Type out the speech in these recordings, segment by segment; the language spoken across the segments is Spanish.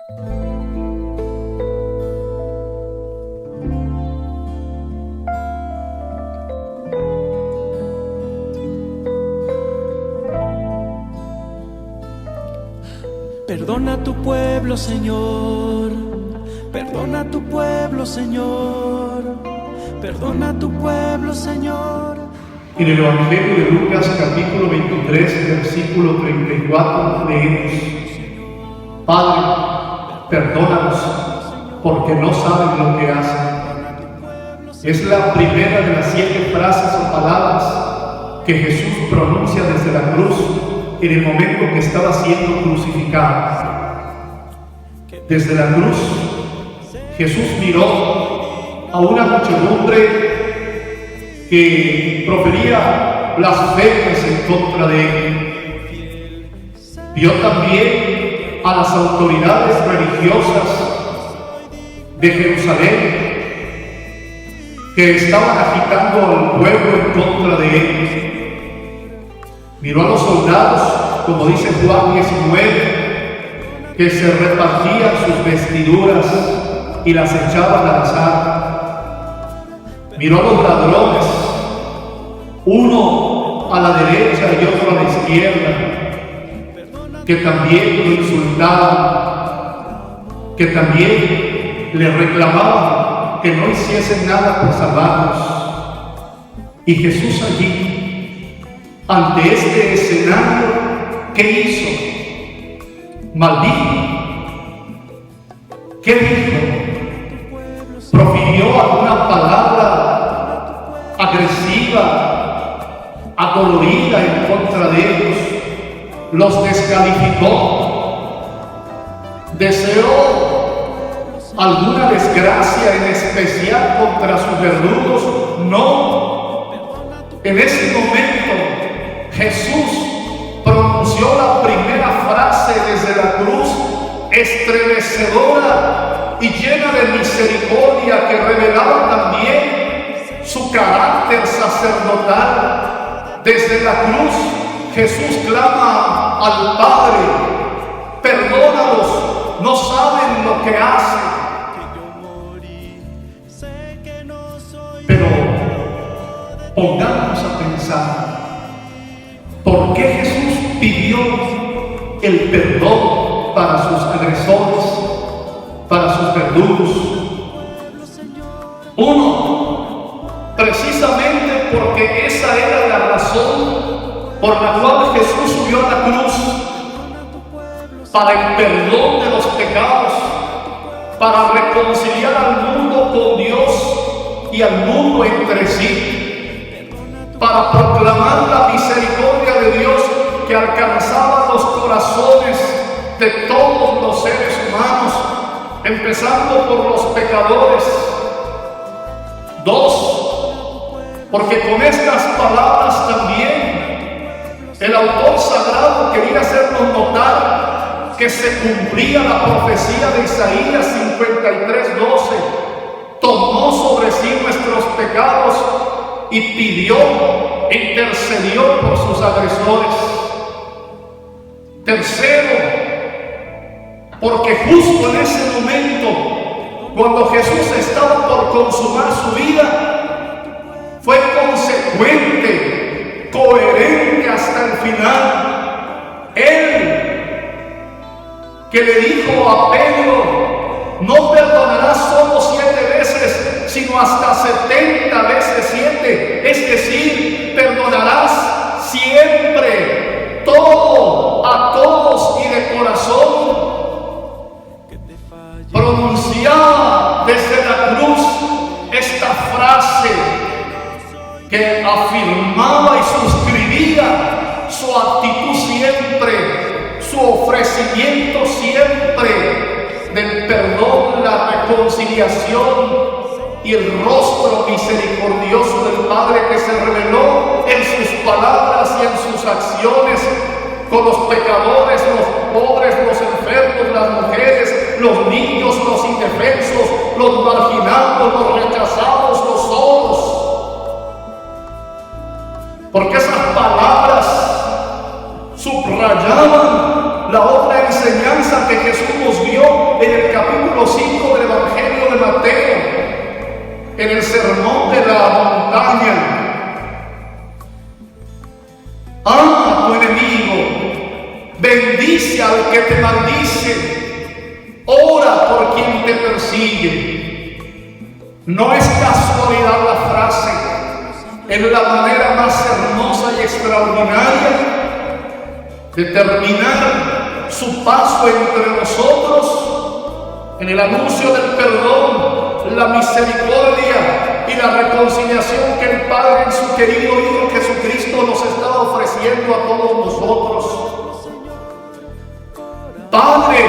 Perdona a tu pueblo, Señor. Perdona a tu pueblo, Señor. Perdona a tu pueblo, Señor. En el Evangelio de Lucas, capítulo 23, versículo 34, leemos: Padre, perdónanos, porque no saben lo que hacen. Es la primera de las 7 frases o palabras que Jesús pronuncia desde la cruz en el momento que estaba siendo crucificado. Desde la cruz, Jesús miró a una muchedumbre que profería blasfemias en contra de él. Vio también a las autoridades religiosas de Jerusalén que estaban agitando al pueblo en contra de él. Miró a los soldados, como dice Juan 19, que se repartían sus vestiduras y las echaban al azar. Miró a los ladrones, uno a la derecha y otro a la izquierda, que también lo insultaban, que también le reclamaban que no hiciesen nada por salvarlos. Y Jesús allí, ante este escenario, ¿qué hizo? Maldijo. ¿Qué dijo? Profirió alguna palabra agresiva, adolorida en contra de ellos, los descalificó, deseó alguna desgracia en especial contra sus verdugos. No. En ese momento Jesús pronunció la primera frase desde la cruz, estremecedora y llena de misericordia, que revelaba también su carácter sacerdotal. Desde la cruz Jesús clama al Padre: perdónalos, no saben lo que hacen. Pero pongámonos a pensar, ¿por qué Jesús pidió el perdón para sus agresores, para sus verdugos? Uno, precisamente porque esa era la razón por la cual Jesús subió a la cruz, para el perdón de los pecados, para reconciliar al mundo con Dios y al mundo entre sí, para proclamar la misericordia de Dios que alcanzaba los corazones de todos los seres humanos, empezando por los pecadores. Dos, porque con estas palabras también el autor sagrado quería hacernos notar que se cumplía la profecía de Isaías 53:12. Tomó sobre sí nuestros pecados y pidió, intercedió por sus agresores. Tercero, porque justo en ese momento, cuando Jesús estaba por consumar su vida, fue consecuente, coherente hasta el final. Él, que le dijo a Pedro: no perdonarás solo 7 veces, sino hasta 70 veces 7. Es decir, perdonarás siempre, todo, a todos y de corazón. Pronunciaba desde la cruz esta frase que afirmaba y suscribía su actitud siempre, su ofrecimiento siempre del perdón, la reconciliación y el rostro misericordioso del Padre, que se reveló en sus palabras y en sus acciones con los pecadores, los pobres, los enfermos, las mujeres, los niños, los indefensos, los marginados, los rechazados, los solos. Porque esas palabras subrayaban la otra enseñanza que Jesús nos dio sermón de la montaña. Ama a tu enemigo, bendice al que te maldice, ora por quien te persigue. No es casualidad la frase, es la manera más hermosa y extraordinaria de terminar su paso entre nosotros en el anuncio del perdón, la misericordia y la reconciliación que el Padre en su querido Hijo Jesucristo nos está ofreciendo a todos nosotros. Padre,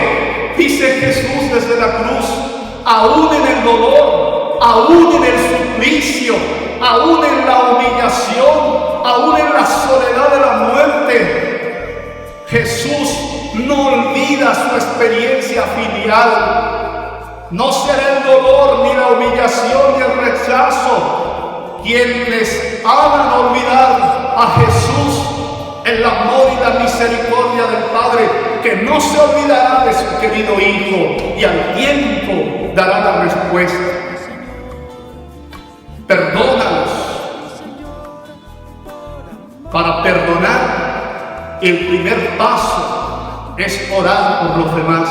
dice Jesús desde la cruz, aún en el dolor, aún en el suplicio, aún en la humillación, aún en la soledad de la muerte, Jesús no olvida su experiencia filial. No será el dolor, ni la humillación, ni el rechazo quienes hagan olvidar a Jesús el amor y la misericordia del Padre, que no se olvidará de su querido Hijo y al tiempo dará la respuesta. Perdónalos. Para perdonar, el primer paso es orar por los demás.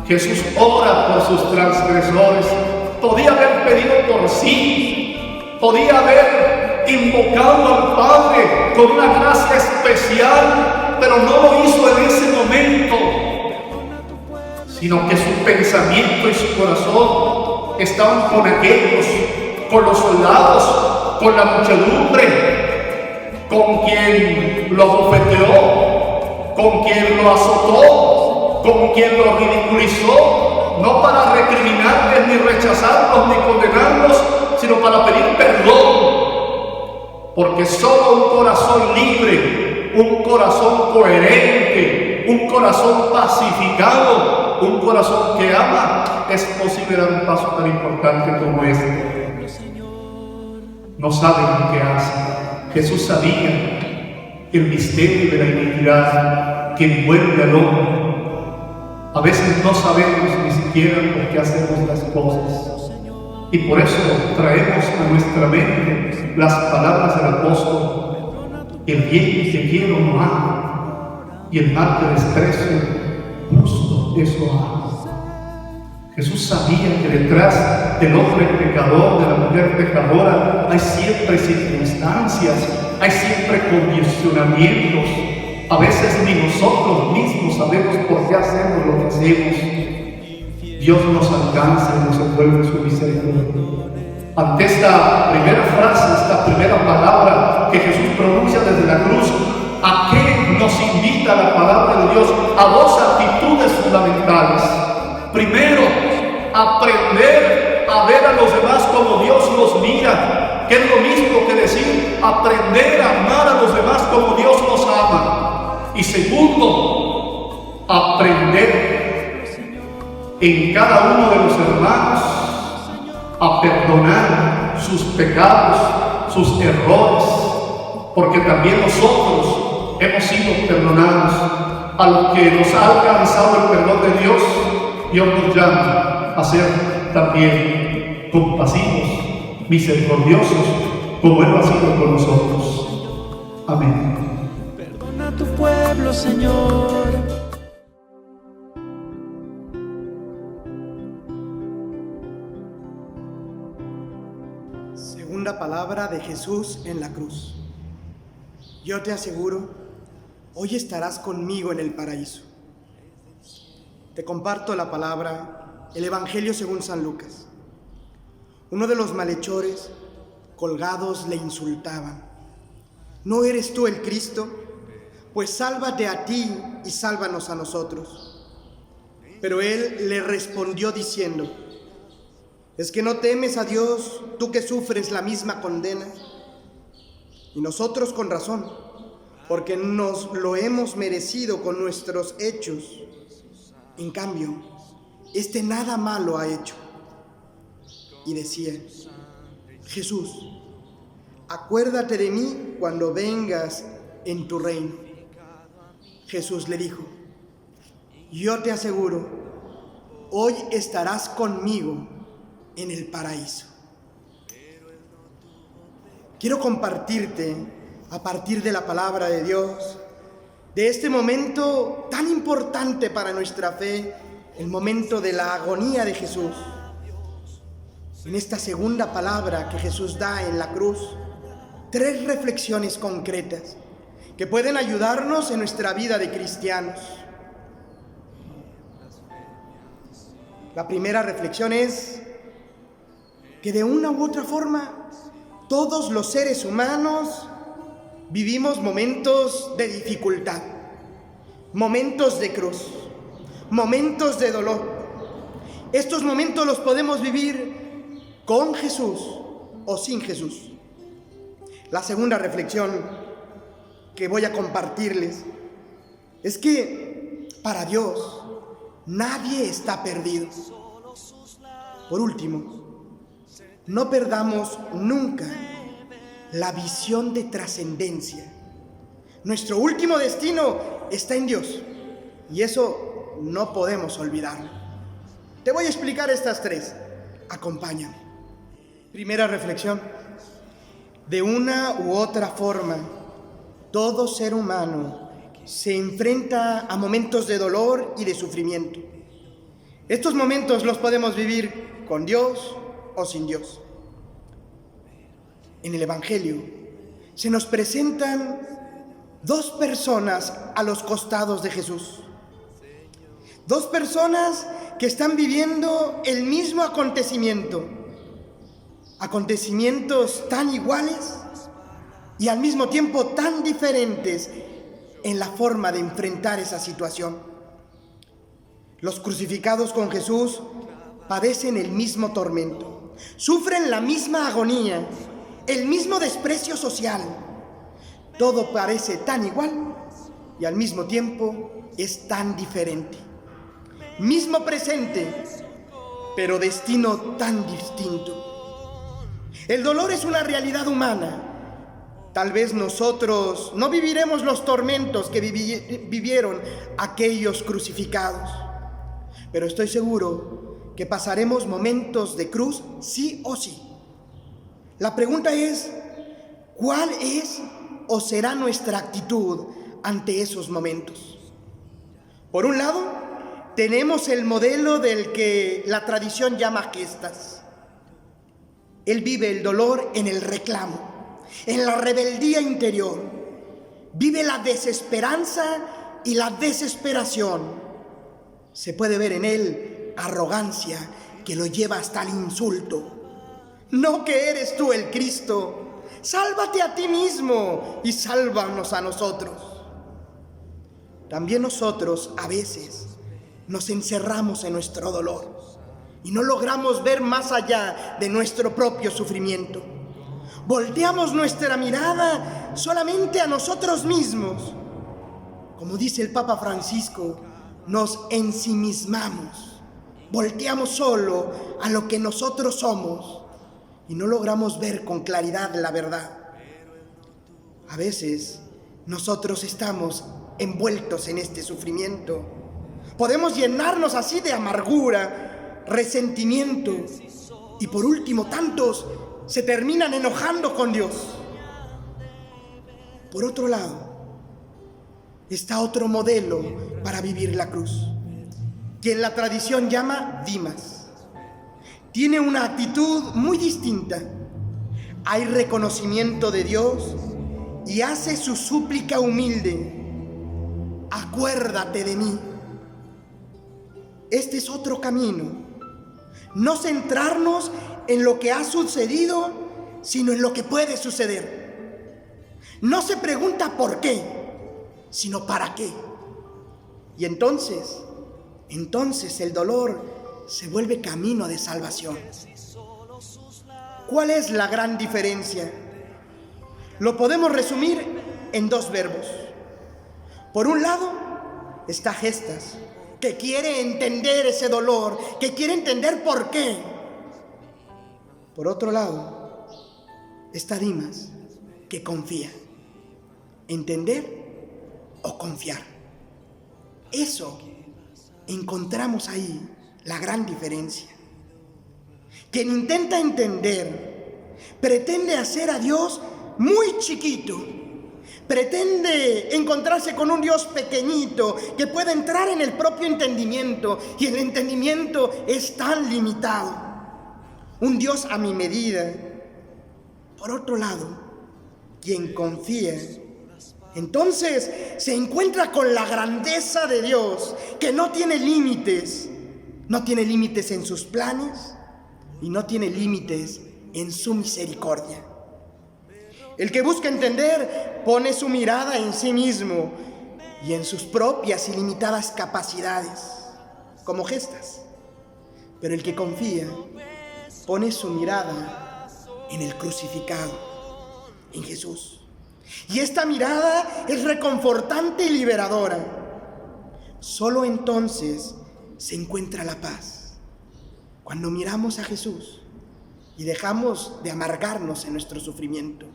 Jesús ora por sus transgresores. Podía haber pedido por sí, podía haber invocado al Padre con una gracia especial, pero no lo hizo en ese momento, sino que su pensamiento y su corazón estaban con aquellos, con los soldados, con la muchedumbre, con quien lo abofeteó, con quien lo azotó, con quien lo ridiculizó, no para recriminarles, ni rechazarlos, ni condenarlos, sino para pedir perdón. Porque solo un corazón libre, un corazón coherente, un corazón pacificado, un corazón que ama, es posible dar un paso tan importante como este. No saben qué hacen. Jesús sabía el misterio de la iniquidad que envuelve al hombre. A veces no sabemos ni siquiera por qué hacemos las cosas. Y por eso traemos a nuestra mente las palabras del apóstol: el bien que quiero no hago, y el mal que desprecio, justo eso hago. Jesús sabía que detrás del hombre pecador, de la mujer pecadora, hay siempre circunstancias, hay siempre condicionamientos. A veces ni nosotros mismos sabemos por qué hacemos lo que hacemos. Dios nos alcanza y nos envuelve en su misericordia. Ante esta primera frase, esta primera palabra que Jesús pronuncia desde la cruz, ¿a qué nos invita la palabra de Dios? A dos actitudes fundamentales. Primero, aprender a ver a los demás como Dios los mira, que es lo mismo que decir aprender a amar a los demás como Dios los ama. Y segundo, aprender en cada uno de los hermanos a perdonar sus pecados, sus errores, porque también nosotros hemos sido perdonados. A los que nos ha alcanzado el perdón de Dios, Dios nos llama a ser también compasivos, misericordiosos, como Él lo ha sido con nosotros. Amén. Perdona a tu pueblo, Señor. Segunda palabra de Jesús en la cruz. Yo te aseguro, hoy estarás conmigo en el paraíso. Te comparto la palabra, el Evangelio según San Lucas. Uno de los malhechores colgados le insultaban: ¿no eres tú el Cristo? Pues sálvate a ti y sálvanos a nosotros. Pero él le respondió diciendo: ¿es que no temes a Dios, tú que sufres la misma condena? Y nosotros con razón, porque nos lo hemos merecido con nuestros hechos. En cambio, este nada malo ha hecho. Y decía: Jesús, acuérdate de mí cuando vengas en tu reino. Jesús le dijo: yo te aseguro, hoy estarás conmigo en el paraíso. quiero compartirte, a partir de la palabra de Dios, de este momento tan importante para nuestra fe, el momento de la agonía de Jesús. En esta segunda palabra que Jesús da en la cruz, 3 reflexiones concretas que pueden ayudarnos en nuestra vida de cristianos. La primera reflexión es que de una u otra forma todos los seres humanos vivimos momentos de dificultad, momentos de cruz, momentos de dolor. Estos momentos los podemos vivir con Jesús o sin Jesús. La segunda reflexión que voy a compartirles es que para Dios nadie está perdido. Por último, no perdamos nunca la visión de trascendencia. Nuestro último destino está en Dios y eso no podemos olvidarlo. Te voy a explicar estas 3. Acompáñame. Primera reflexión. De una u otra forma, todo ser humano se enfrenta a momentos de dolor y de sufrimiento. Estos momentos los podemos vivir con Dios o sin Dios. En el Evangelio se nos presentan 2 personas a los costados de Jesús. 2 personas que están viviendo el mismo acontecimiento. Acontecimientos tan iguales y al mismo tiempo tan diferentes en la forma de enfrentar esa situación. Los crucificados con Jesús padecen el mismo tormento, sufren la misma agonía, el mismo desprecio social. Todo parece tan igual y al mismo tiempo es tan diferente. Mismo presente, pero destino tan distinto. El dolor es una realidad humana. Tal vez nosotros no viviremos los tormentos que vivieron aquellos crucificados, pero estoy seguro que pasaremos momentos de cruz sí o sí. La pregunta es, ¿cuál es o será nuestra actitud ante esos momentos? Por un lado, tenemos el modelo del que la tradición llama gestas. Él vive el dolor en el reclamo, en la rebeldía interior. Vive la desesperanza y la desesperación. Se puede ver en él arrogancia que lo lleva hasta el insulto. No que eres tú el Cristo. Sálvate a ti mismo y sálvanos a nosotros. También nosotros a veces nos encerramos en nuestro dolor y no logramos ver más allá de nuestro propio sufrimiento. Volteamos nuestra mirada solamente a nosotros mismos. Como dice el Papa Francisco, nos ensimismamos. Volteamos solo a lo que nosotros somos y no logramos ver con claridad la verdad. A veces nosotros estamos envueltos en este sufrimiento. Podemos llenarnos así de amargura, resentimiento y por último tantos se terminan enojando con Dios. Por otro lado, está otro modelo para vivir la cruz, quien la tradición llama Dimas. Tiene una actitud muy distinta. Hay reconocimiento de Dios y hace su súplica humilde: acuérdate de mí. Este es otro camino. No centrarnos en lo que ha sucedido, sino en lo que puede suceder. No se pregunta por qué, sino para qué. Y entonces el dolor se vuelve camino de salvación. ¿Cuál es la gran diferencia? Lo podemos resumir en 2 verbos. Por un lado está gestas, que quiere entender ese dolor, que quiere entender por qué. Por otro lado está Dimas, que confía. Entender o confiar. Eso encontramos ahí la gran diferencia. Quien intenta entender pretende hacer a Dios muy chiquito, pretende encontrarse con un Dios pequeñito que puede entrar en el propio entendimiento, y el entendimiento es tan limitado. Un Dios a mi medida. Por otro lado, quien confía, entonces se encuentra con la grandeza de Dios, que no tiene límites en sus planes y no tiene límites en su misericordia. El que busca entender pone su mirada en sí mismo y en sus propias ilimitadas capacidades, como gestas. Pero el que confía pone su mirada en el crucificado, en Jesús. Y esta mirada es reconfortante y liberadora. Solo entonces se encuentra la paz, cuando miramos a Jesús y dejamos de amargarnos en nuestro sufrimiento,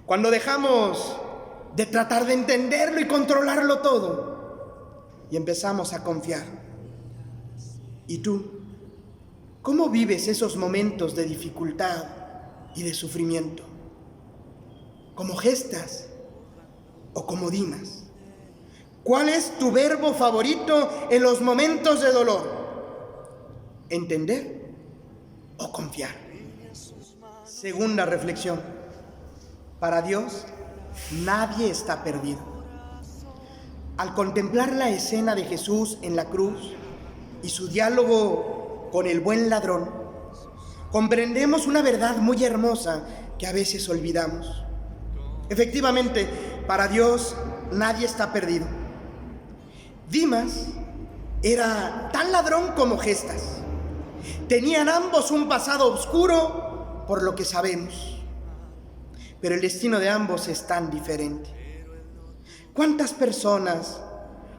cuando dejamos de tratar de entenderlo y controlarlo todo y empezamos a confiar. ¿Y tú? ¿Cómo vives esos momentos de dificultad y de sufrimiento? ¿Como gestas o como Dimas? ¿Cuál es tu verbo favorito en los momentos de dolor? ¿Entender o confiar? Segunda reflexión. Para Dios, nadie está perdido. Al contemplar la escena de Jesús en la cruz y su diálogo con el buen ladrón, comprendemos una verdad muy hermosa que a veces olvidamos. Efectivamente, para Dios nadie está perdido. Dimas era tan ladrón como Gestas. Tenían ambos un pasado oscuro, por lo que sabemos. Pero el destino de ambos es tan diferente. ¿Cuántas personas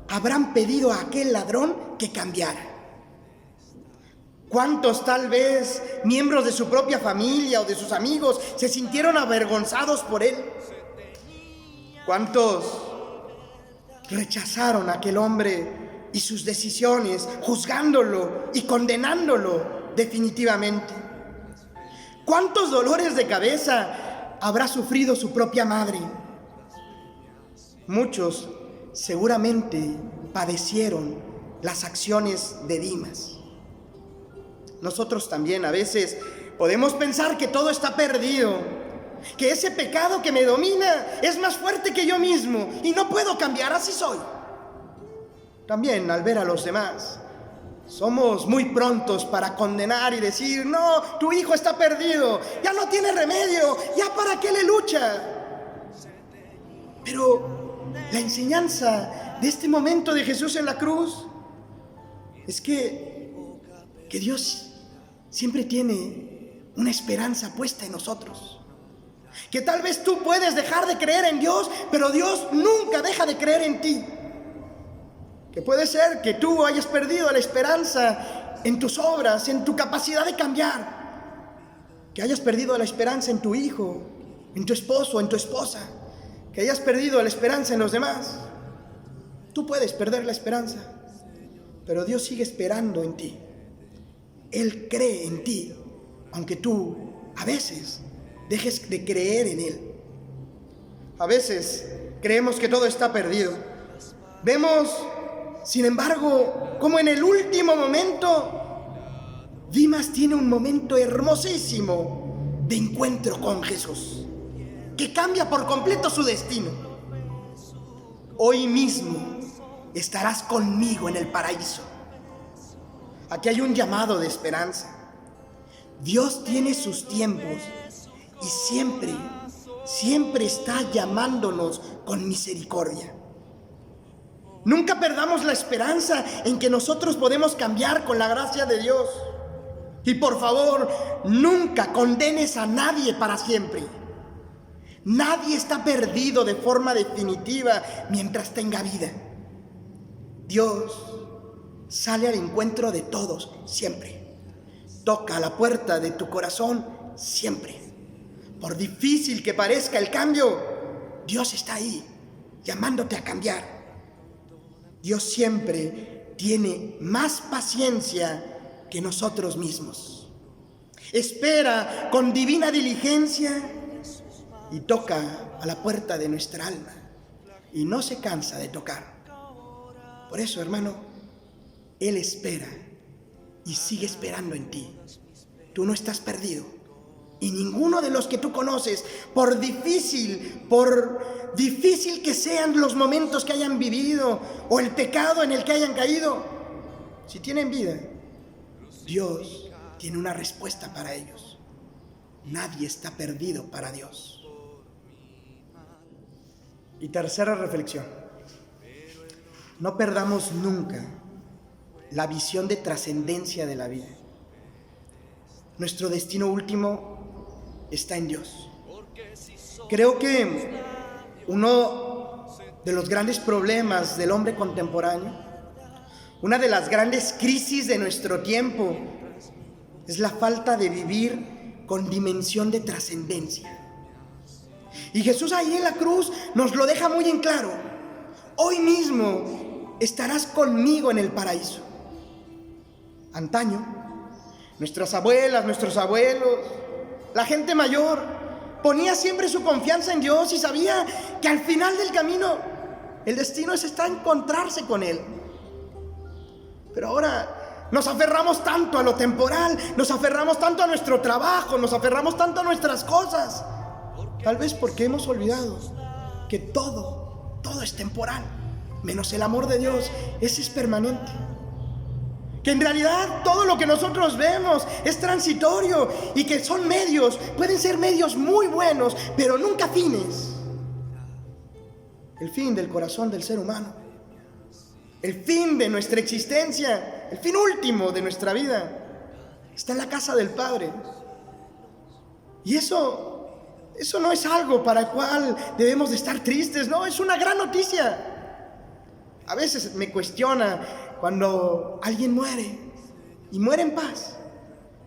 habrán pedido a aquel ladrón que cambiara? ¿Cuántos, tal vez, miembros de su propia familia o de sus amigos se sintieron avergonzados por él? ¿Cuántos rechazaron a aquel hombre y sus decisiones, juzgándolo y condenándolo definitivamente? ¿Cuántos dolores de cabeza habrá sufrido su propia madre? Muchos seguramente padecieron las acciones de Dimas. Nosotros también a veces podemos pensar que todo está perdido, que ese pecado que me domina es más fuerte que yo mismo y no puedo cambiar, así soy. También al ver a los demás, somos muy prontos para condenar y decir: no, tu hijo está perdido, ya no tiene remedio, ya para qué le lucha. Pero la enseñanza de este momento de Jesús en la cruz es que Dios siempre tiene una esperanza puesta en nosotros. Que tal vez tú puedes dejar de creer en Dios, pero Dios nunca deja de creer en ti. Que puede ser que tú hayas perdido la esperanza en tus obras, en tu capacidad de cambiar. Que hayas perdido la esperanza en tu hijo, en tu esposo, en tu esposa. Que hayas perdido la esperanza en los demás. Tú puedes perder la esperanza, pero Dios sigue esperando en ti. Él cree en ti, aunque tú a veces dejes de creer en Él. A veces creemos que todo está perdido. Vemos, sin embargo, como en el último momento, Dimas tiene un momento hermosísimo de encuentro con Jesús, que cambia por completo su destino. Hoy mismo estarás conmigo en el paraíso. Aquí hay un llamado de esperanza. Dios tiene sus tiempos y siempre está llamándonos con misericordia. Nunca perdamos la esperanza en que nosotros podemos cambiar con la gracia de Dios. Y por favor, nunca condenes a nadie para siempre. Nadie está perdido de forma definitiva mientras tenga vida. Dios sale al encuentro de todos, siempre. Toca a la puerta de tu corazón, siempre. Por difícil que parezca el cambio, Dios está ahí, llamándote a cambiar. Dios siempre tiene más paciencia que nosotros mismos. Espera con divina diligencia y toca a la puerta de nuestra alma y no se cansa de tocar. Por eso, hermano, Él espera y sigue esperando en ti. Tú no estás perdido. Y ninguno de los que tú conoces, por difícil que sean los momentos que hayan vivido o el pecado en el que hayan caído, si tienen vida, Dios tiene una respuesta para ellos. Nadie está perdido para Dios. Y tercera reflexión: no perdamos nunca la visión de trascendencia de la vida. Nuestro destino último está en Dios. Creo que uno de los grandes problemas del hombre contemporáneo, una de las grandes crisis de nuestro tiempo, es la falta de vivir con dimensión de trascendencia. Y Jesús ahí en la cruz nos lo deja muy en claro: hoy mismo estarás conmigo en el paraíso. Antaño, nuestras abuelas, nuestros abuelos, la gente mayor ponía siempre su confianza en Dios y sabía que al final del camino el destino está en encontrarse con Él. Pero ahora nos aferramos tanto a lo temporal, nos aferramos tanto a nuestro trabajo, nos aferramos tanto a nuestras cosas, tal vez porque hemos olvidado que todo es temporal, menos el amor de Dios. Ese es permanente. Que en realidad todo lo que nosotros vemos es transitorio y que son medios, pueden ser medios muy buenos, pero nunca fines. El fin del corazón del ser humano, el fin de nuestra existencia, el fin último de nuestra vida, está en la casa del Padre. Y eso no es algo para el cual debemos de estar tristes, no, es una gran noticia. A veces me cuestiona cuando alguien muere y muere en paz.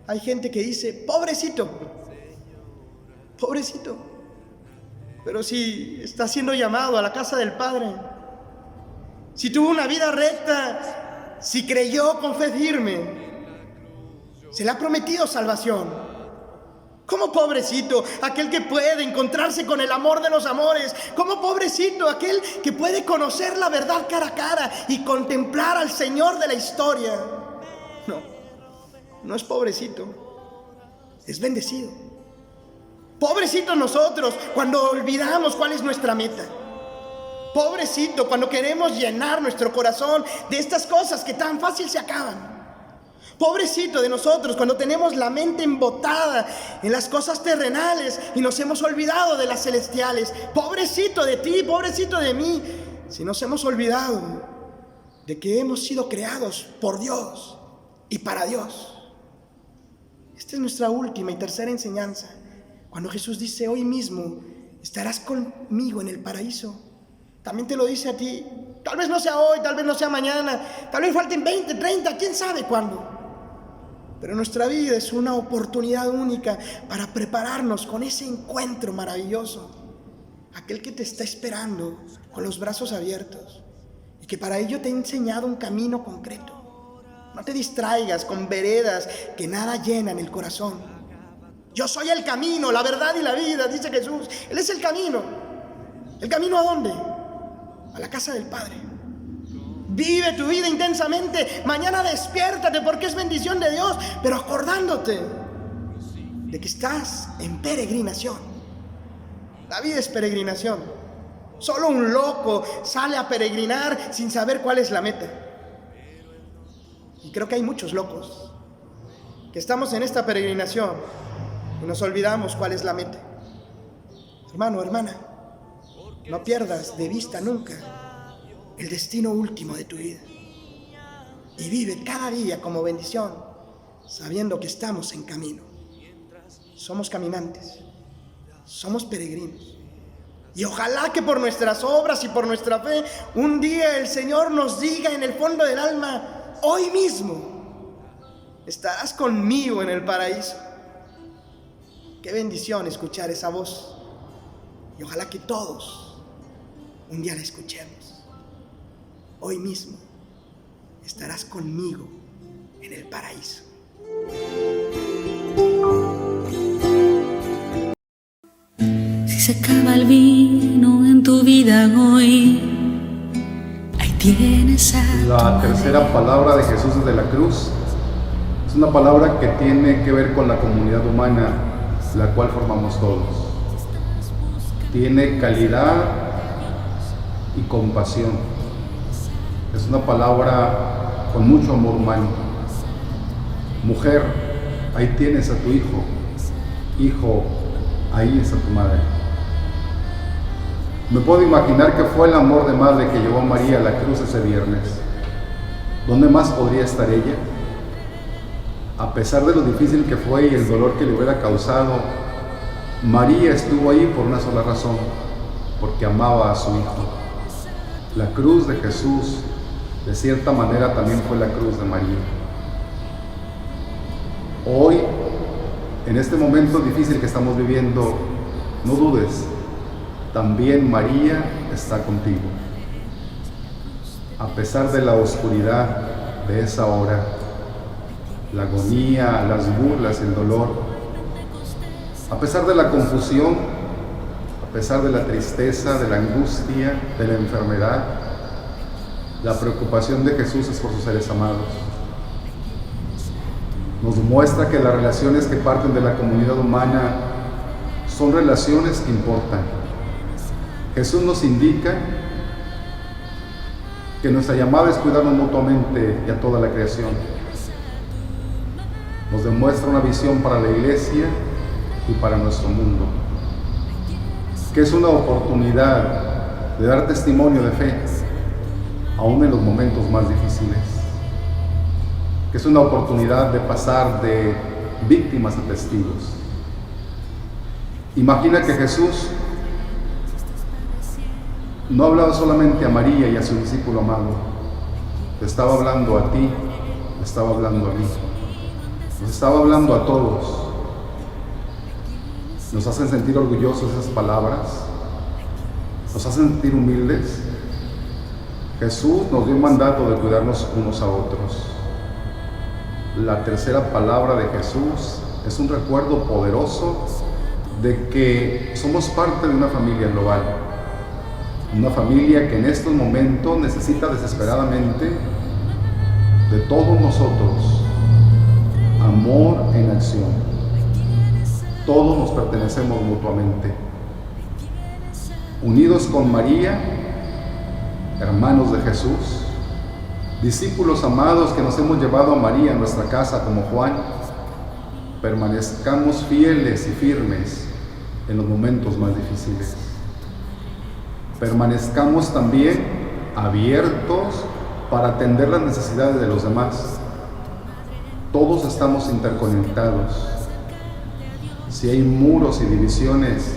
Hay gente que dice: pobrecito, pobrecito. Pero si está siendo llamado a la casa del Padre, si tuvo una vida recta, si creyó con fe firme, se le ha prometido salvación. ¿Cómo pobrecito aquel que puede encontrarse con el amor de los amores? ¿Cómo pobrecito aquel que puede conocer la verdad cara a cara y contemplar al Señor de la historia? No es pobrecito, es bendecido. Pobrecito nosotros cuando olvidamos cuál es nuestra meta. Pobrecito cuando queremos llenar nuestro corazón de estas cosas que tan fácil se acaban. Pobrecito de nosotros cuando tenemos la mente embotada en las cosas terrenales y nos hemos olvidado de las celestiales. Pobrecito de ti, pobrecito de mí, si nos hemos olvidado de que hemos sido creados por Dios y para Dios. Esta es nuestra última y tercera enseñanza. Cuando Jesús dice: hoy mismo estarás conmigo en el paraíso, también te lo dice a ti. Tal vez no sea hoy, tal vez no sea mañana, tal vez falten 20, 30, quién sabe cuándo. Pero nuestra vida es una oportunidad única para prepararnos con ese encuentro maravilloso. Aquel que te está esperando con los brazos abiertos y que para ello te ha enseñado un camino concreto. No te distraigas con veredas que nada llenan el corazón. Yo soy el camino, la verdad y la vida, dice Jesús. Él es el camino. ¿El camino a dónde? A la casa del Padre. Vive tu vida intensamente. Mañana despiértate porque es bendición de Dios, pero acordándote de que estás en peregrinación. La vida es peregrinación. Solo un loco sale a peregrinar sin saber cuál es la meta. Y creo que hay muchos locos que estamos en esta peregrinación y nos olvidamos cuál es la meta. Hermano, hermana, no pierdas de vista nunca el destino último de tu vida. Y vive cada día como bendición, sabiendo que estamos en camino. Somos caminantes, somos peregrinos. Y ojalá que por nuestras obras y por nuestra fe, un día el Señor nos diga en el fondo del alma: hoy mismo estarás conmigo en el paraíso. Qué bendición escuchar esa voz. Y ojalá que todos un día la escuchemos. Hoy mismo estarás conmigo en el paraíso. Si se acaba el vino en tu vida hoy, ahí tienes a La tercera palabra de Jesús desde la cruz es una palabra que tiene que ver con la comunidad humana, la cual formamos todos. Tiene calidad y compasión. Es una palabra con mucho amor humano. Mujer, ahí tienes a tu hijo. Hijo, ahí está tu madre. Me puedo imaginar que fue el amor de madre que llevó a María a la cruz ese viernes. ¿Dónde más podría estar ella? A pesar de lo difícil que fue y el dolor que le hubiera causado, María estuvo ahí por una sola razón, porque amaba a su hijo. La cruz de Jesús, de cierta manera, también fue la cruz de María. Hoy, en este momento difícil que estamos viviendo, no dudes, también María está contigo. A pesar de la oscuridad de esa hora, la agonía, las burlas, el dolor, a pesar de la confusión, a pesar de la tristeza, de la angustia, de la enfermedad, la preocupación de Jesús es por sus seres amados. Nos muestra que las relaciones que parten de la comunidad humana son relaciones que importan. Jesús nos indica que nuestra llamada es cuidarnos mutuamente y a toda la creación. Nos demuestra una visión para la iglesia y para nuestro mundo, que es una oportunidad de dar testimonio de fe, aún en los momentos más difíciles, que es una oportunidad de pasar de víctimas a testigos. Imagina que Jesús no hablaba solamente a María y a su discípulo amado, te estaba hablando a ti, te estaba hablando a mí, nos estaba hablando a todos. Nos hacen sentir orgullosos esas palabras, nos hacen sentir humildes. Jesús nos dio un mandato de cuidarnos unos a otros. La tercera palabra de Jesús es un recuerdo poderoso de que somos parte de una familia global. Una familia que en estos momentos necesita desesperadamente de todos nosotros amor en acción. Todos nos pertenecemos mutuamente. Unidos con María, hermanos de Jesús, discípulos amados que nos hemos llevado a María en nuestra casa como Juan, permanezcamos fieles y firmes en los momentos más difíciles. Permanezcamos también abiertos para atender las necesidades de los demás. Todos estamos interconectados. Si hay muros y divisiones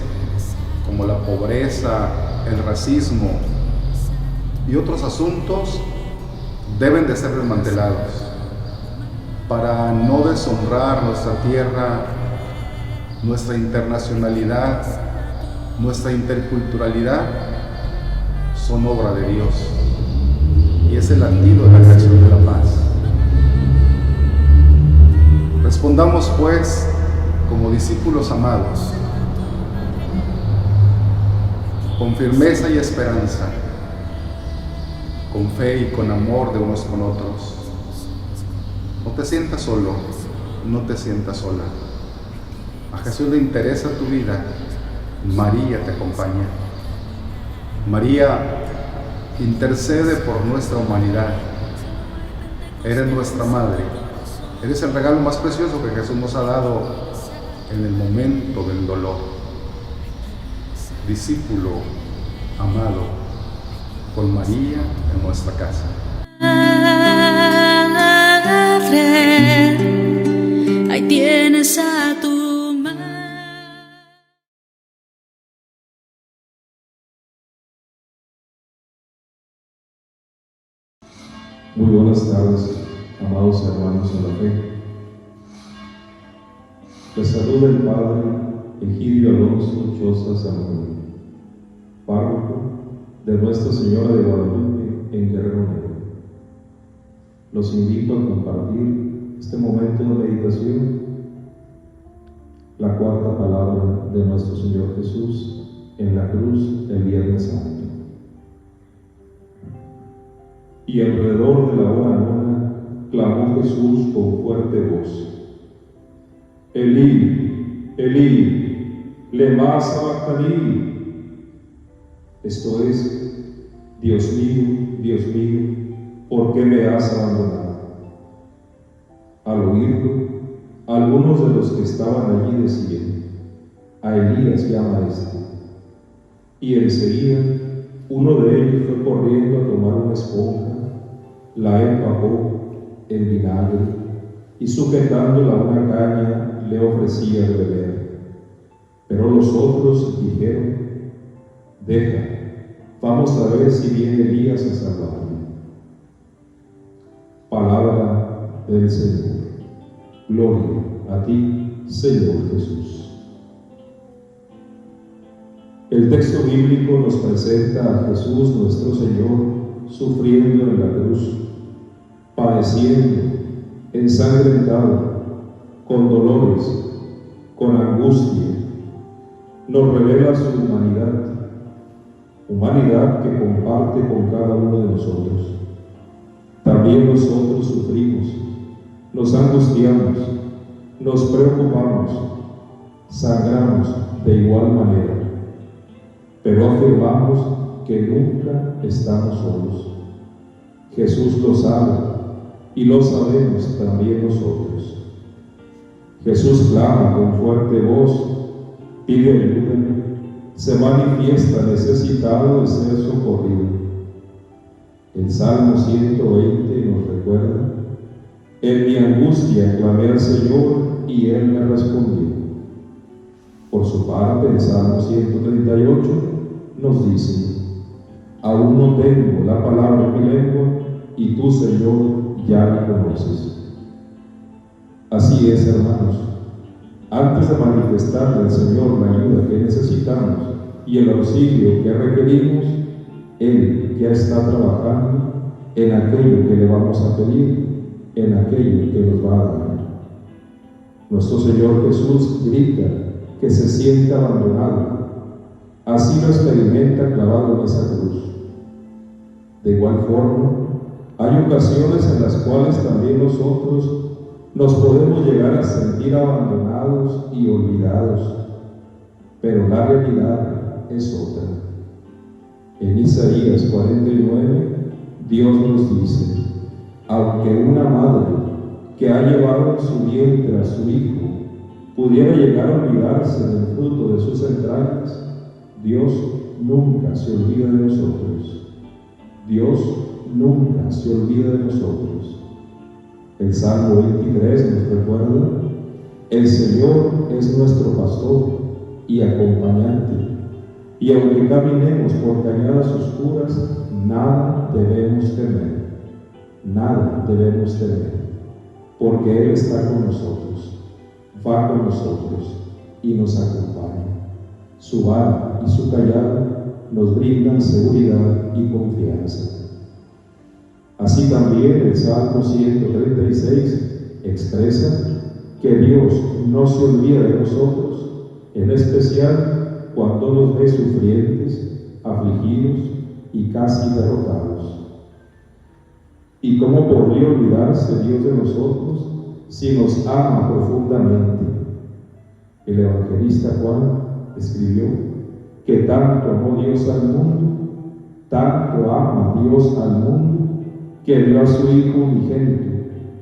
como la pobreza, el racismo y otros asuntos, deben de ser desmantelados para no deshonrar nuestra tierra, nuestra internacionalidad, nuestra interculturalidad. Son obra de Dios y es el antídoto de la creación de la paz. Respondamos pues como discípulos amados, con firmeza y esperanza, con fe y con amor de unos con otros. No te sientas solo, no te sientas sola. A Jesús le interesa tu vida, María te acompaña. María intercede por nuestra humanidad. Eres nuestra madre, eres el regalo más precioso que Jesús nos ha dado en el momento del dolor. Discípulo amado, con María en nuestra casa. Ahí tienes a tu madre. Muy buenas tardes, amados hermanos en la fe. Les saluda el Padre Egidio Alonso Choza Samuel, párroco de Nuestra Señora de Guadalupe en Guerrero Negro. Los invito a compartir este momento de meditación, la cuarta palabra de nuestro Señor Jesús en la cruz el Viernes Santo. Y alrededor de la hora nona clamó Jesús con fuerte voz: Elí, Elí, lema sabactani. Esto es: Dios mío, ¿por qué me has abandonado? Al oírlo, algunos de los que estaban allí decían: a Elías llama a este. Y enseguida uno de ellos fue corriendo a tomar una esponja, la empapó en vinagre y sujetándola a una caña le ofrecía de beber. Pero los otros dijeron: deja, vamos a ver si viene Elías a salvarle. Palabra del Señor. Gloria a ti, Señor Jesús. El texto bíblico nos presenta a Jesús nuestro Señor sufriendo en la cruz, padeciendo, ensangrentado, con dolores, con angustia. Nos revela su humanidad que comparte con cada uno de nosotros. También nosotros sufrimos, nos angustiamos, nos preocupamos, sangramos de igual manera, pero afirmamos que nunca estamos solos. Jesús lo sabe y lo sabemos también nosotros. Jesús clama con fuerte voz, pide ayuda, se manifiesta necesitado de ser socorrido. El Salmo 120 nos recuerda: en mi angustia clamé al Señor y Él me respondió. Por su parte, el Salmo 138 nos dice: aún no tengo la palabra en mi lengua y tú, Señor, ya la conoces. Así es, hermanos. Antes de manifestarle al Señor la ayuda que necesitamos y el auxilio que requerimos, Él ya está trabajando en aquello que le vamos a pedir, en aquello que nos va a dar. Nuestro Señor Jesús grita que se siente abandonado. Así lo experimenta clavado en esa cruz. De igual forma, hay ocasiones en las cuales también nosotros nos podemos llegar a sentir abandonados y olvidados, pero la realidad es otra. En Isaías 49, Dios nos dice: aunque una madre que ha llevado en su vientre a su hijo pudiera llegar a olvidarse del fruto de sus entrañas, Dios nunca se olvida de nosotros. Dios nunca se olvida de nosotros. El Salmo 23 nos recuerda: el Señor es nuestro pastor y acompañante, y aunque caminemos por cañadas oscuras, nada debemos temer, porque Él está con nosotros, va con nosotros y nos acompaña. Su vara y su callado nos brindan seguridad y confianza. Así también el Salmo 136 expresa que Dios no se olvida de nosotros, en especial cuando nos ve sufrientes, afligidos y casi derrotados. ¿Y cómo podría olvidarse Dios de nosotros si nos ama profundamente? El evangelista Juan escribió que tanto amó Dios al mundo, tanto ama Dios al mundo, que dio a su Hijo unigénito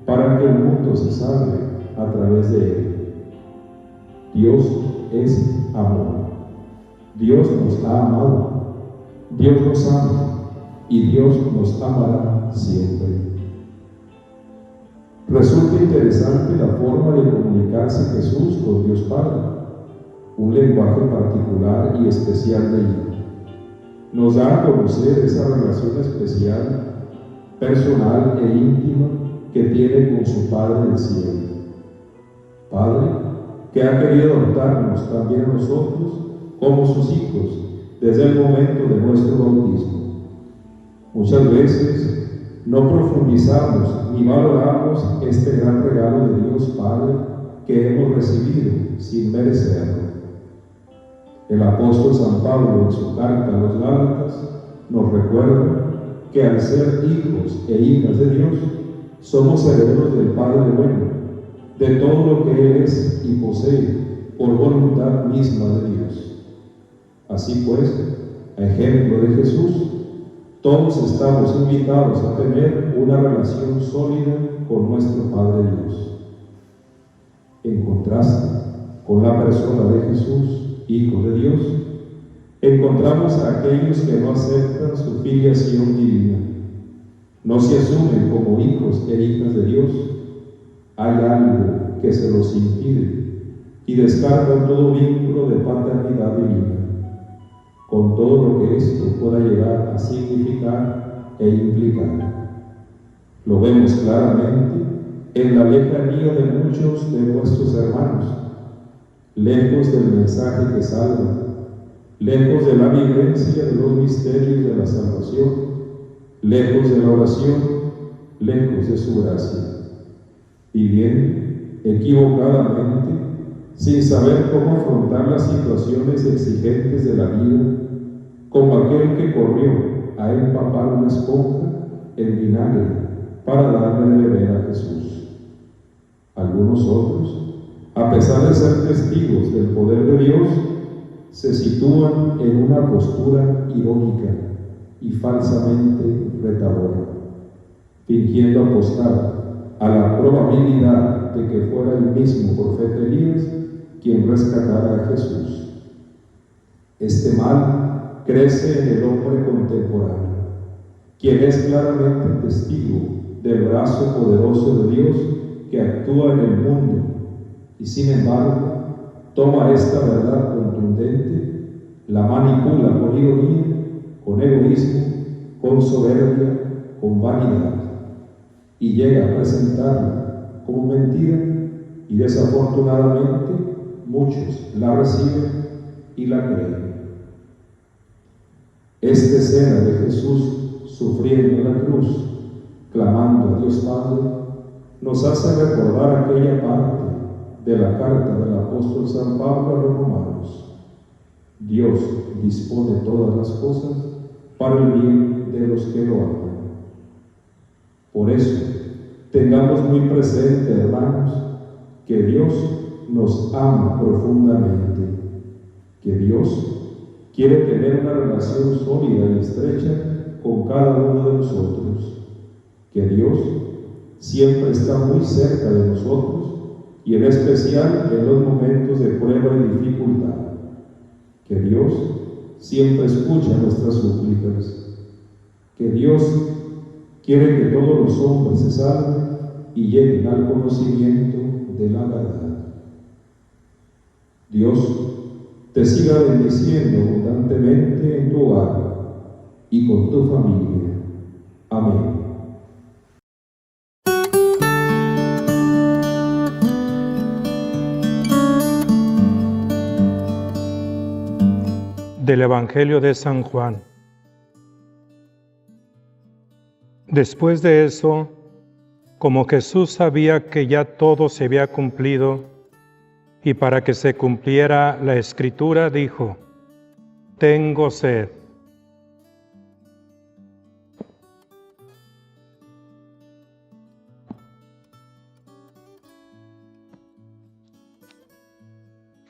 para que el mundo se salve a través de Él. Dios es amor. Dios nos ha amado, Dios nos ama y Dios nos amará siempre. Resulta interesante la forma de comunicarse Jesús con Dios Padre, un lenguaje particular y especial de Él. Nos da a conocer esa relación especial, personal e íntima que tiene con su Padre del cielo. Padre que ha querido adoptarnos también a nosotros como sus hijos desde el momento de nuestro bautismo. Muchas veces no profundizamos ni valoramos este gran regalo de Dios Padre que hemos recibido sin merecerlo. El apóstol San Pablo en su carta a los Gálatas nos recuerda que al ser hijos e hijas de Dios, somos herederos del Padre bueno, de todo lo que Él es y posee por voluntad misma de Dios. Así pues, a ejemplo de Jesús, todos estamos invitados a tener una relación sólida con nuestro Padre Dios. En contraste con la persona de Jesús, Hijo de Dios, encontramos a aquellos que no aceptan su filiación divina, no se asumen como hijos e hijas de Dios. Hay algo que se los impide y descartan todo vínculo de paternidad divina, con todo lo que esto pueda llegar a significar e implicar. Lo vemos claramente en la lejanía de muchos de nuestros hermanos, lejos del mensaje que salva, lejos de la vivencia de los misterios de la salvación, lejos de la oración, lejos de su gracia, viviendo equivocadamente, sin saber cómo afrontar las situaciones exigentes de la vida, como aquel que corrió a empapar una esponja en vinagre para darle de beber a Jesús. Algunos otros, a pesar de ser testigos del poder de Dios, se sitúan en una postura irónica y falsamente retadora, fingiendo apostar a la probabilidad de que fuera el mismo profeta Elías quien rescatara a Jesús. Este mal crece en el hombre contemporáneo, quien es claramente testigo del brazo poderoso de Dios que actúa en el mundo y sin embargo toma esta verdad contundente, la manipula con ironía, con egoísmo, con soberbia, con vanidad, y llega a presentarla como mentira, y desafortunadamente muchos la reciben y la creen. Esta escena de Jesús sufriendo en la cruz, clamando a Dios Padre, nos hace recordar aquella parte de la carta del apóstol San Pablo a los romanos. Dios dispone todas las cosas para el bien de los que lo aman. Por eso, tengamos muy presente, hermanos, que Dios nos ama profundamente, que Dios quiere tener una relación sólida y estrecha con cada uno de nosotros, que Dios siempre está muy cerca de nosotros y en especial en los momentos de prueba y dificultad, que Dios siempre escucha nuestras súplicas, que Dios quiere que todos los hombres se salven y lleguen al conocimiento de la verdad. Dios te siga bendiciendo abundantemente en tu hogar y con tu familia. Amén. Del Evangelio de San Juan. Después de eso, como Jesús sabía que ya todo se había cumplido, y para que se cumpliera la Escritura, dijo: «Tengo sed».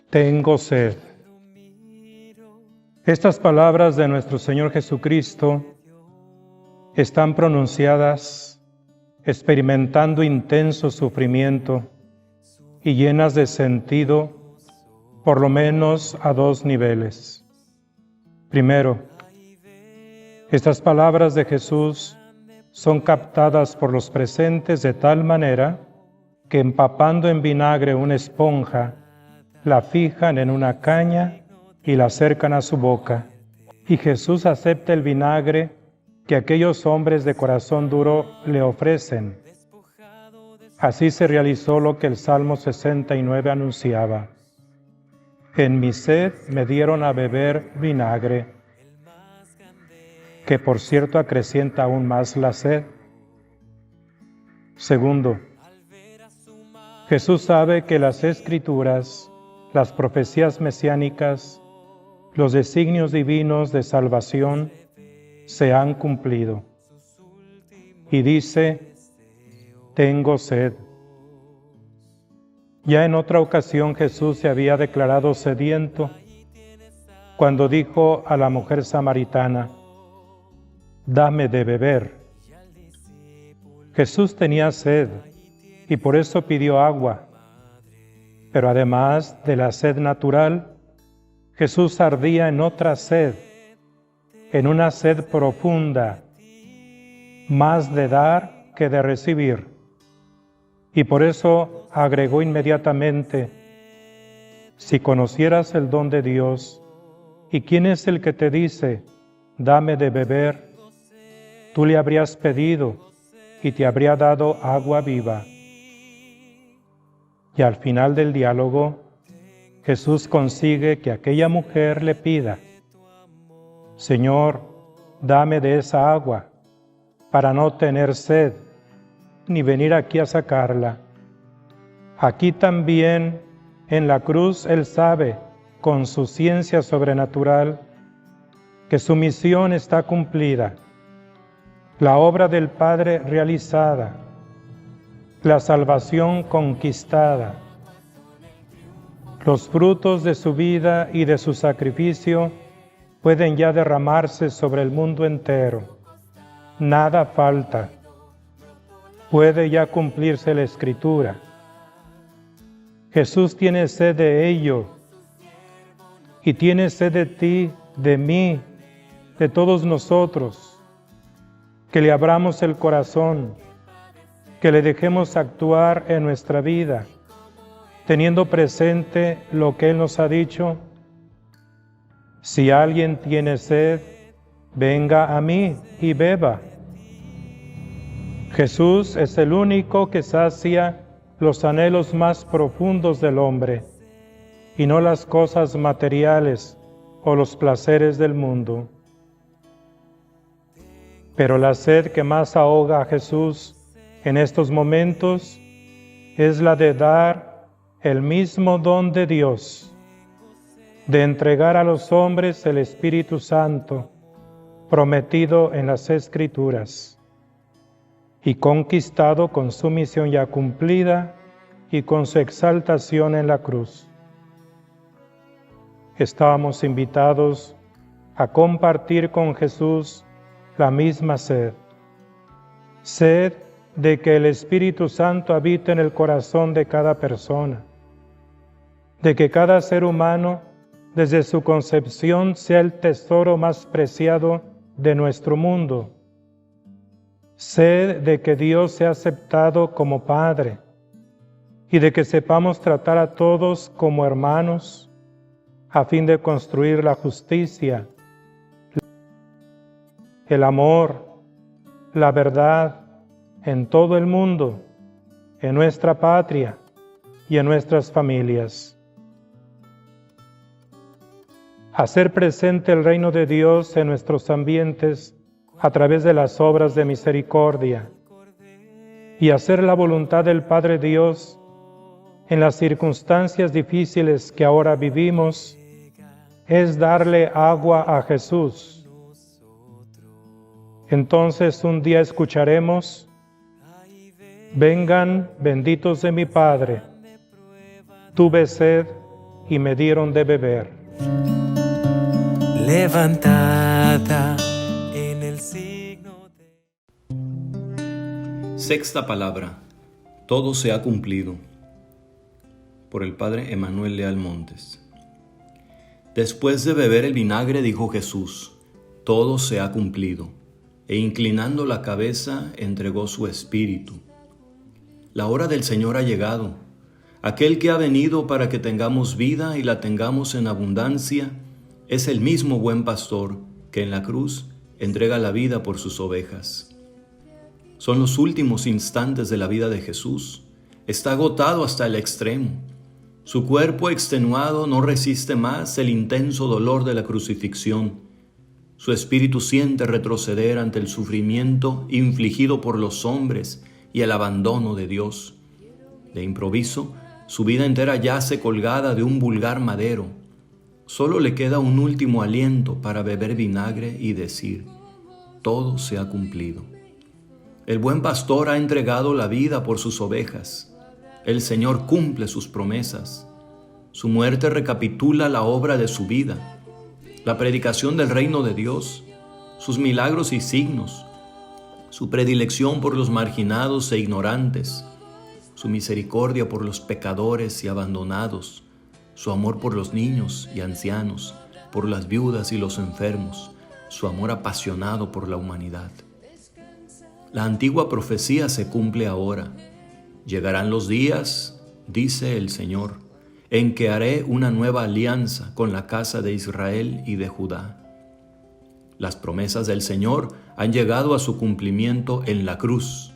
Tengo sed. Estas palabras de nuestro Señor Jesucristo están pronunciadas experimentando intenso sufrimiento y llenas de sentido, por lo menos a dos niveles. Primero, estas palabras de Jesús son captadas por los presentes de tal manera que, empapando en vinagre una esponja, la fijan en una caña y la acercan a su boca, y Jesús acepta el vinagre que aquellos hombres de corazón duro le ofrecen. Así se realizó lo que el Salmo 69 anunciaba: «En mi sed me dieron a beber vinagre», que por cierto acrecienta aún más la sed. Segundo, Jesús sabe que las Escrituras, las profecías mesiánicas, los designios divinos de salvación se han cumplido. Y dice, tengo sed. Ya en otra ocasión Jesús se había declarado sediento cuando dijo a la mujer samaritana, dame de beber. Jesús tenía sed y por eso pidió agua. Pero además de la sed natural, Jesús ardía en otra sed, en una sed profunda, más de dar que de recibir. Y por eso agregó inmediatamente, si conocieras el don de Dios, ¿y quién es el que te dice, dame de beber? Tú le habrías pedido y te habría dado agua viva. Y al final del diálogo, Jesús consigue que aquella mujer le pida, Señor, dame de esa agua, para no tener sed, ni venir aquí a sacarla. Aquí también, en la cruz, Él sabe, con su ciencia sobrenatural, que su misión está cumplida, la obra del Padre realizada, la salvación conquistada. Los frutos de su vida y de su sacrificio pueden ya derramarse sobre el mundo entero. Nada falta. Puede ya cumplirse la Escritura. Jesús tiene sed de ello y tiene sed de ti, de mí, de todos nosotros. Que le abramos el corazón, que le dejemos actuar en nuestra vida, teniendo presente lo que Él nos ha dicho. Si alguien tiene sed, venga a mí y beba. Jesús es el único que sacia los anhelos más profundos del hombre, y no las cosas materiales o los placeres del mundo. Pero la sed que más ahoga a Jesús en estos momentos es la de dar el mismo don de Dios, de entregar a los hombres el Espíritu Santo, prometido en las Escrituras, y conquistado con su misión ya cumplida y con su exaltación en la cruz. Estábamos invitados a compartir con Jesús la misma sed, sed de que el Espíritu Santo habite en el corazón de cada persona, de que cada ser humano, desde su concepción, sea el tesoro más preciado de nuestro mundo, sed de que Dios sea aceptado como Padre y de que sepamos tratar a todos como hermanos a fin de construir la justicia, el amor, la verdad en todo el mundo, en nuestra patria y en nuestras familias. Hacer presente el reino de Dios en nuestros ambientes a través de las obras de misericordia y hacer la voluntad del Padre Dios en las circunstancias difíciles que ahora vivimos es darle agua a Jesús. Entonces un día escucharemos, vengan benditos de mi Padre, tuve sed y me dieron de beber. Levantada en el signo de... Sexta palabra, todo se ha cumplido, por el Padre Emanuel Leal Montes. Después de beber el vinagre dijo Jesús, todo se ha cumplido, e inclinando la cabeza entregó su espíritu. La hora del Señor ha llegado, aquel que ha venido para que tengamos vida y la tengamos en abundancia, es el mismo buen pastor que en la cruz entrega la vida por sus ovejas. Son los últimos instantes de la vida de Jesús. Está agotado hasta el extremo. Su cuerpo extenuado no resiste más el intenso dolor de la crucifixión. Su espíritu siente retroceder ante el sufrimiento infligido por los hombres y el abandono de Dios. De improviso, su vida entera yace colgada de un vulgar madero. Solo le queda un último aliento para beber vinagre y decir: todo se ha cumplido. El buen pastor ha entregado la vida por sus ovejas. El Señor cumple sus promesas. Su muerte recapitula la obra de su vida, la predicación del reino de Dios, sus milagros y signos, su predilección por los marginados e ignorantes, su misericordia por los pecadores y abandonados, su amor por los niños y ancianos, por las viudas y los enfermos, su amor apasionado por la humanidad. La antigua profecía se cumple ahora. Llegarán los días, dice el Señor, en que haré una nueva alianza con la casa de Israel y de Judá. Las promesas del Señor han llegado a su cumplimiento en la cruz.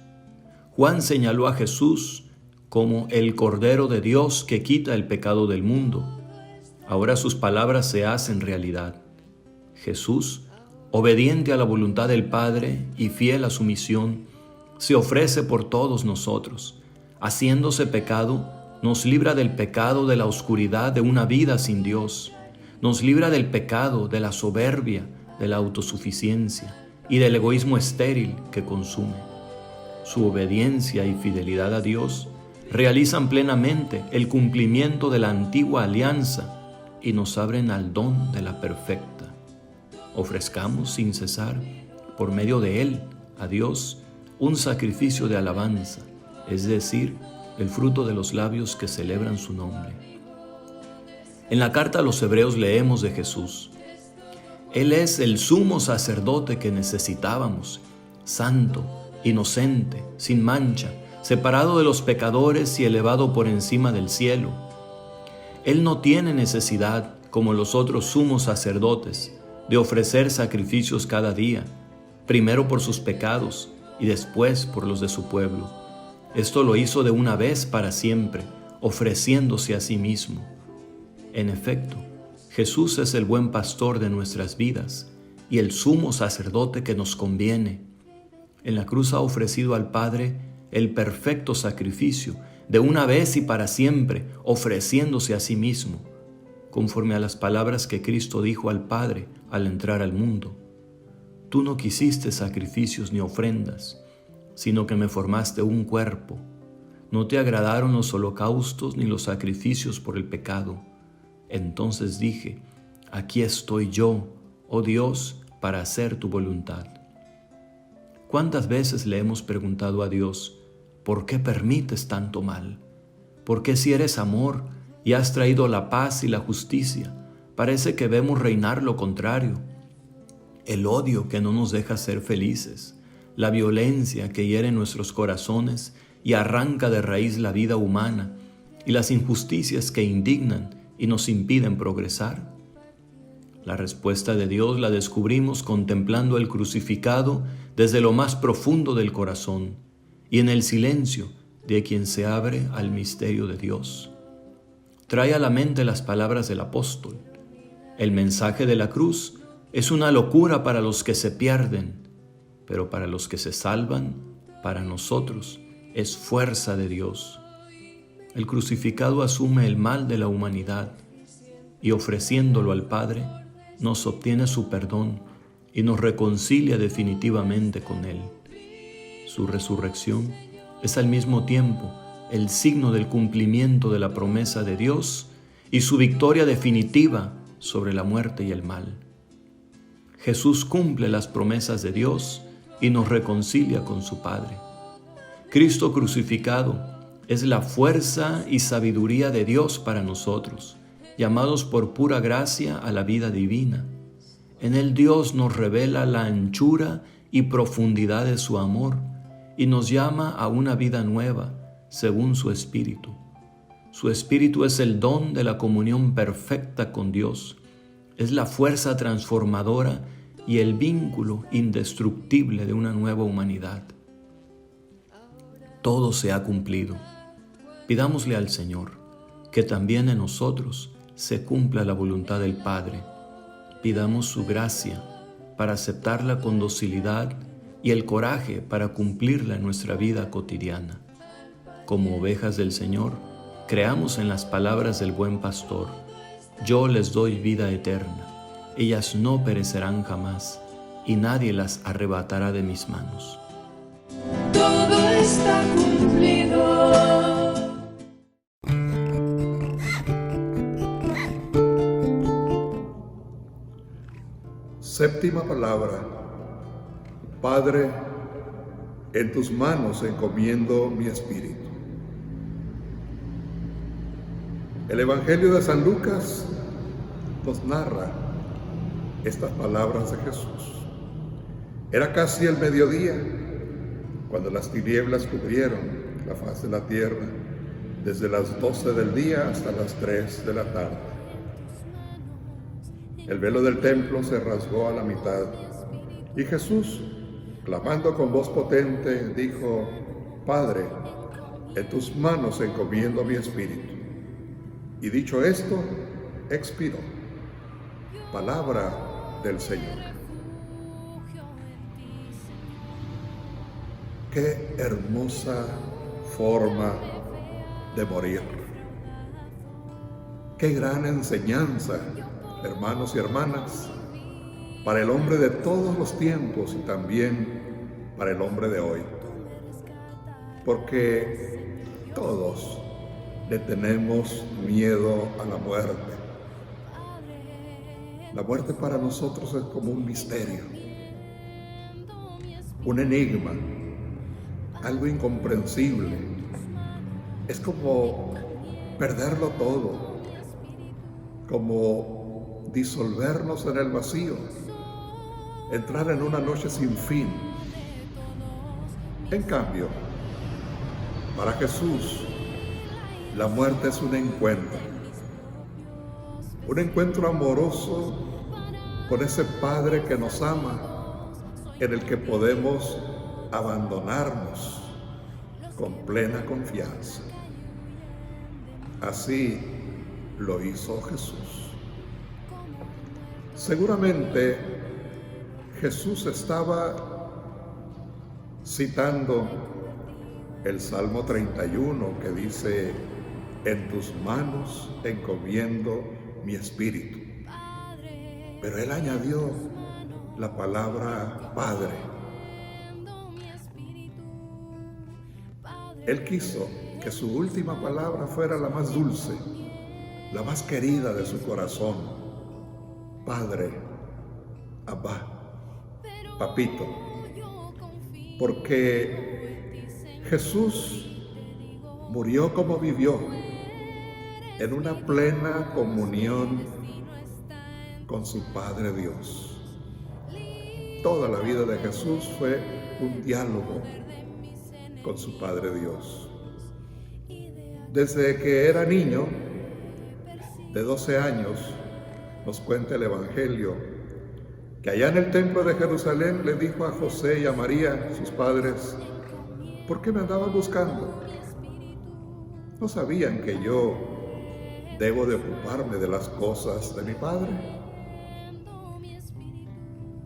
Juan señaló a Jesús como el Cordero de Dios que quita el pecado del mundo. Ahora sus palabras se hacen realidad. Jesús, obediente a la voluntad del Padre y fiel a su misión, se ofrece por todos nosotros. Haciéndose pecado, nos libra del pecado de la oscuridad de una vida sin Dios. Nos libra del pecado de la soberbia, de la autosuficiencia y del egoísmo estéril que consume. Su obediencia y fidelidad a Dios realizan plenamente el cumplimiento de la antigua alianza y nos abren al don de la perfecta. Ofrezcamos sin cesar, por medio de Él, a Dios, un sacrificio de alabanza, es decir, el fruto de los labios que celebran su nombre. En la carta a los Hebreos leemos de Jesús: Él es el sumo sacerdote que necesitábamos, santo, inocente, sin mancha, separado de los pecadores y elevado por encima del cielo. Él no tiene necesidad, como los otros sumos sacerdotes, de ofrecer sacrificios cada día, primero por sus pecados y después por los de su pueblo. Esto lo hizo de una vez para siempre, ofreciéndose a sí mismo. En efecto, Jesús es el buen pastor de nuestras vidas y el sumo sacerdote que nos conviene. En la cruz ha ofrecido al Padre el perfecto sacrificio, de una vez y para siempre, ofreciéndose a sí mismo, conforme a las palabras que Cristo dijo al Padre al entrar al mundo: Tú no quisiste sacrificios ni ofrendas, sino que me formaste un cuerpo. No te agradaron los holocaustos ni los sacrificios por el pecado. Entonces dije: Aquí estoy yo, oh Dios, para hacer tu voluntad. ¿Cuántas veces le hemos preguntado a Dios: ¿por qué permites tanto mal? ¿Por qué, si eres amor y has traído la paz y la justicia, parece que vemos reinar lo contrario? El odio que no nos deja ser felices, la violencia que hiere nuestros corazones y arranca de raíz la vida humana, y las injusticias que indignan y nos impiden progresar. La respuesta de Dios la descubrimos contemplando el crucificado desde lo más profundo del corazón y en el silencio de quien se abre al misterio de Dios. Trae a la mente las palabras del apóstol: el mensaje de la cruz es una locura para los que se pierden, pero para los que se salvan, para nosotros, es fuerza de Dios. El crucificado asume el mal de la humanidad y, ofreciéndolo al Padre, nos obtiene su perdón y nos reconcilia definitivamente con Él. Su resurrección es al mismo tiempo el signo del cumplimiento de la promesa de Dios y su victoria definitiva sobre la muerte y el mal. Jesús cumple las promesas de Dios y nos reconcilia con su Padre. Cristo crucificado es la fuerza y sabiduría de Dios para nosotros, llamados por pura gracia a la vida divina. En Él Dios nos revela la anchura y profundidad de su amor y nos llama a una vida nueva según su Espíritu. Su Espíritu es el don de la comunión perfecta con Dios, es la fuerza transformadora y el vínculo indestructible de una nueva humanidad. Todo se ha cumplido. Pidámosle al Señor que también en nosotros se cumpla la voluntad del Padre. Pidamos su gracia para aceptarla con docilidad y el coraje para cumplirla en nuestra vida cotidiana. Como ovejas del Señor, creamos en las palabras del buen pastor: Yo les doy vida eterna. Ellas no perecerán jamás, y nadie las arrebatará de mis manos. Todo está cumplido. Séptima palabra. Padre, en tus manos encomiendo mi espíritu. El Evangelio de San Lucas nos narra estas palabras de Jesús. Era casi el mediodía cuando las tinieblas cubrieron la faz de la tierra, desde las 12 del día hasta las 3 de la tarde. El velo del templo se rasgó a la mitad y Jesús, clamando con voz potente, dijo: Padre, en tus manos encomiendo mi espíritu. Y dicho esto, expiró. Palabra del Señor. Qué hermosa forma de morir. Qué gran enseñanza, hermanos y hermanas, para el hombre de todos los tiempos y también para el hombre de hoy. Porque todos le tenemos miedo a la muerte. La muerte para nosotros es como un misterio, un enigma, algo incomprensible. Es como perderlo todo, como disolvernos en el vacío, entrar en una noche sin fin. En cambio, para Jesús, la muerte es un encuentro amoroso con ese Padre que nos ama, en el que podemos abandonarnos con plena confianza. Así lo hizo Jesús. Seguramente Jesús estaba citando el Salmo 31 que dice: en tus manos encomiendo mi espíritu. Pero él añadió la palabra Padre. Él quiso que su última palabra fuera la más dulce, la más querida de su corazón. Padre, Abba, Papito. Porque Jesús murió como vivió, en una plena comunión con su Padre Dios. Toda la vida de Jesús fue un diálogo con su Padre Dios. Desde que era niño, de 12 años, nos cuenta el Evangelio, que allá en el templo de Jerusalén le dijo a José y a María, sus padres: ¿por qué me andaban buscando? ¿No sabían que yo debo de ocuparme de las cosas de mi Padre?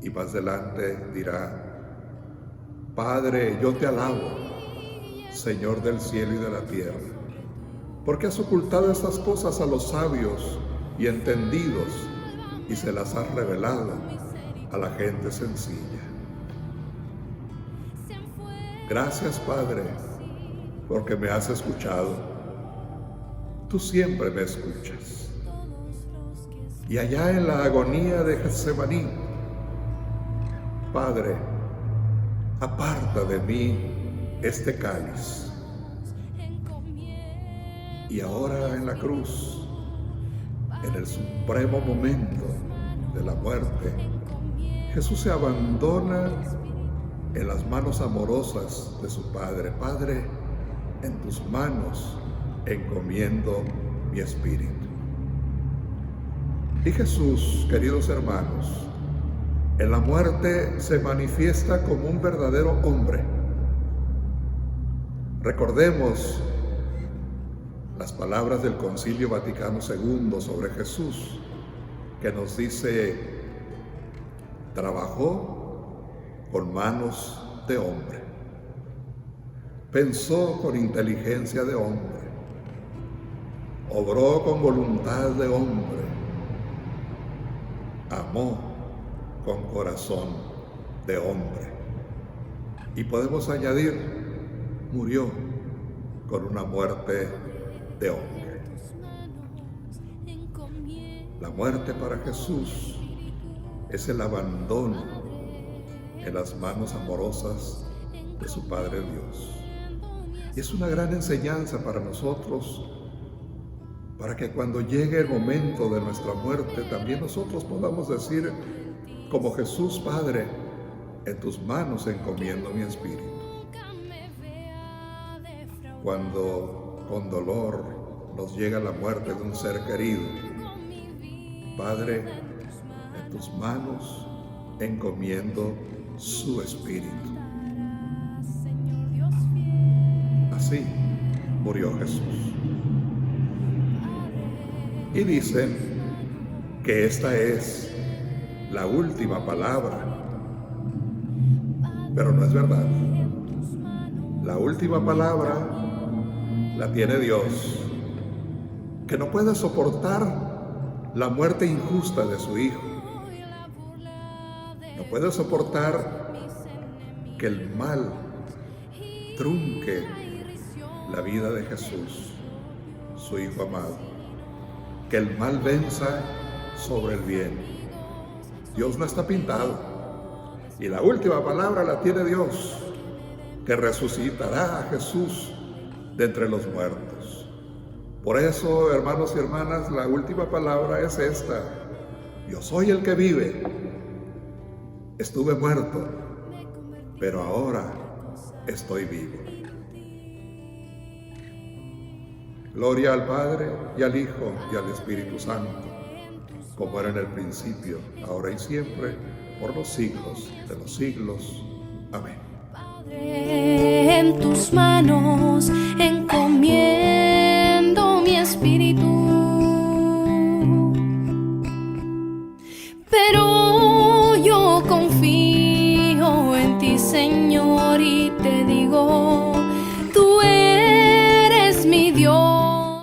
Y más adelante dirá: Padre, yo te alabo, Señor del cielo y de la tierra, porque has ocultado estas cosas a los sabios y entendidos y se las has revelado a la gente sencilla. Gracias, Padre, porque me has escuchado. Tú siempre me escuchas. Y allá en la agonía de Getsemaní, Padre, aparta de mí este cáliz. Y ahora en la cruz, en el supremo momento de la muerte, Jesús se abandona en las manos amorosas de su Padre. Padre, en tus manos encomiendo mi espíritu. Y Jesús, queridos hermanos, en la muerte se manifiesta como un verdadero hombre. Recordemos las palabras del Concilio Vaticano II sobre Jesús, que nos dice: trabajó con manos de hombre, pensó con inteligencia de hombre, obró con voluntad de hombre, amó con corazón de hombre. Y podemos añadir, murió con una muerte de hombre. La muerte para Jesús es el abandono en las manos amorosas de su Padre Dios. Y es una gran enseñanza para nosotros, para que cuando llegue el momento de nuestra muerte, también nosotros podamos decir, como Jesús: Padre, en tus manos encomiendo mi espíritu. Cuando con dolor nos llega la muerte de un ser querido, Padre, en tus manos encomiendo su espíritu. Así murió Jesús. Y dicen que esta es la última palabra, pero no es verdad. La última palabra la tiene Dios, que no puede soportar la muerte injusta de su Hijo. No puede soportar que el mal trunque la vida de Jesús, su Hijo amado. Que el mal venza sobre el bien. Dios no está pintado. Y la última palabra la tiene Dios, que resucitará a Jesús de entre los muertos. Por eso, hermanos y hermanas, la última palabra es esta: yo soy el que vive. Estuve muerto, pero ahora estoy vivo. Gloria al Padre, y al Hijo, y al Espíritu Santo, como era en el principio, ahora y siempre, por los siglos de los siglos. Amén. Padre, en tus manos encomiendo mi espíritu, pero yo confío en ti, Señor, y te digo: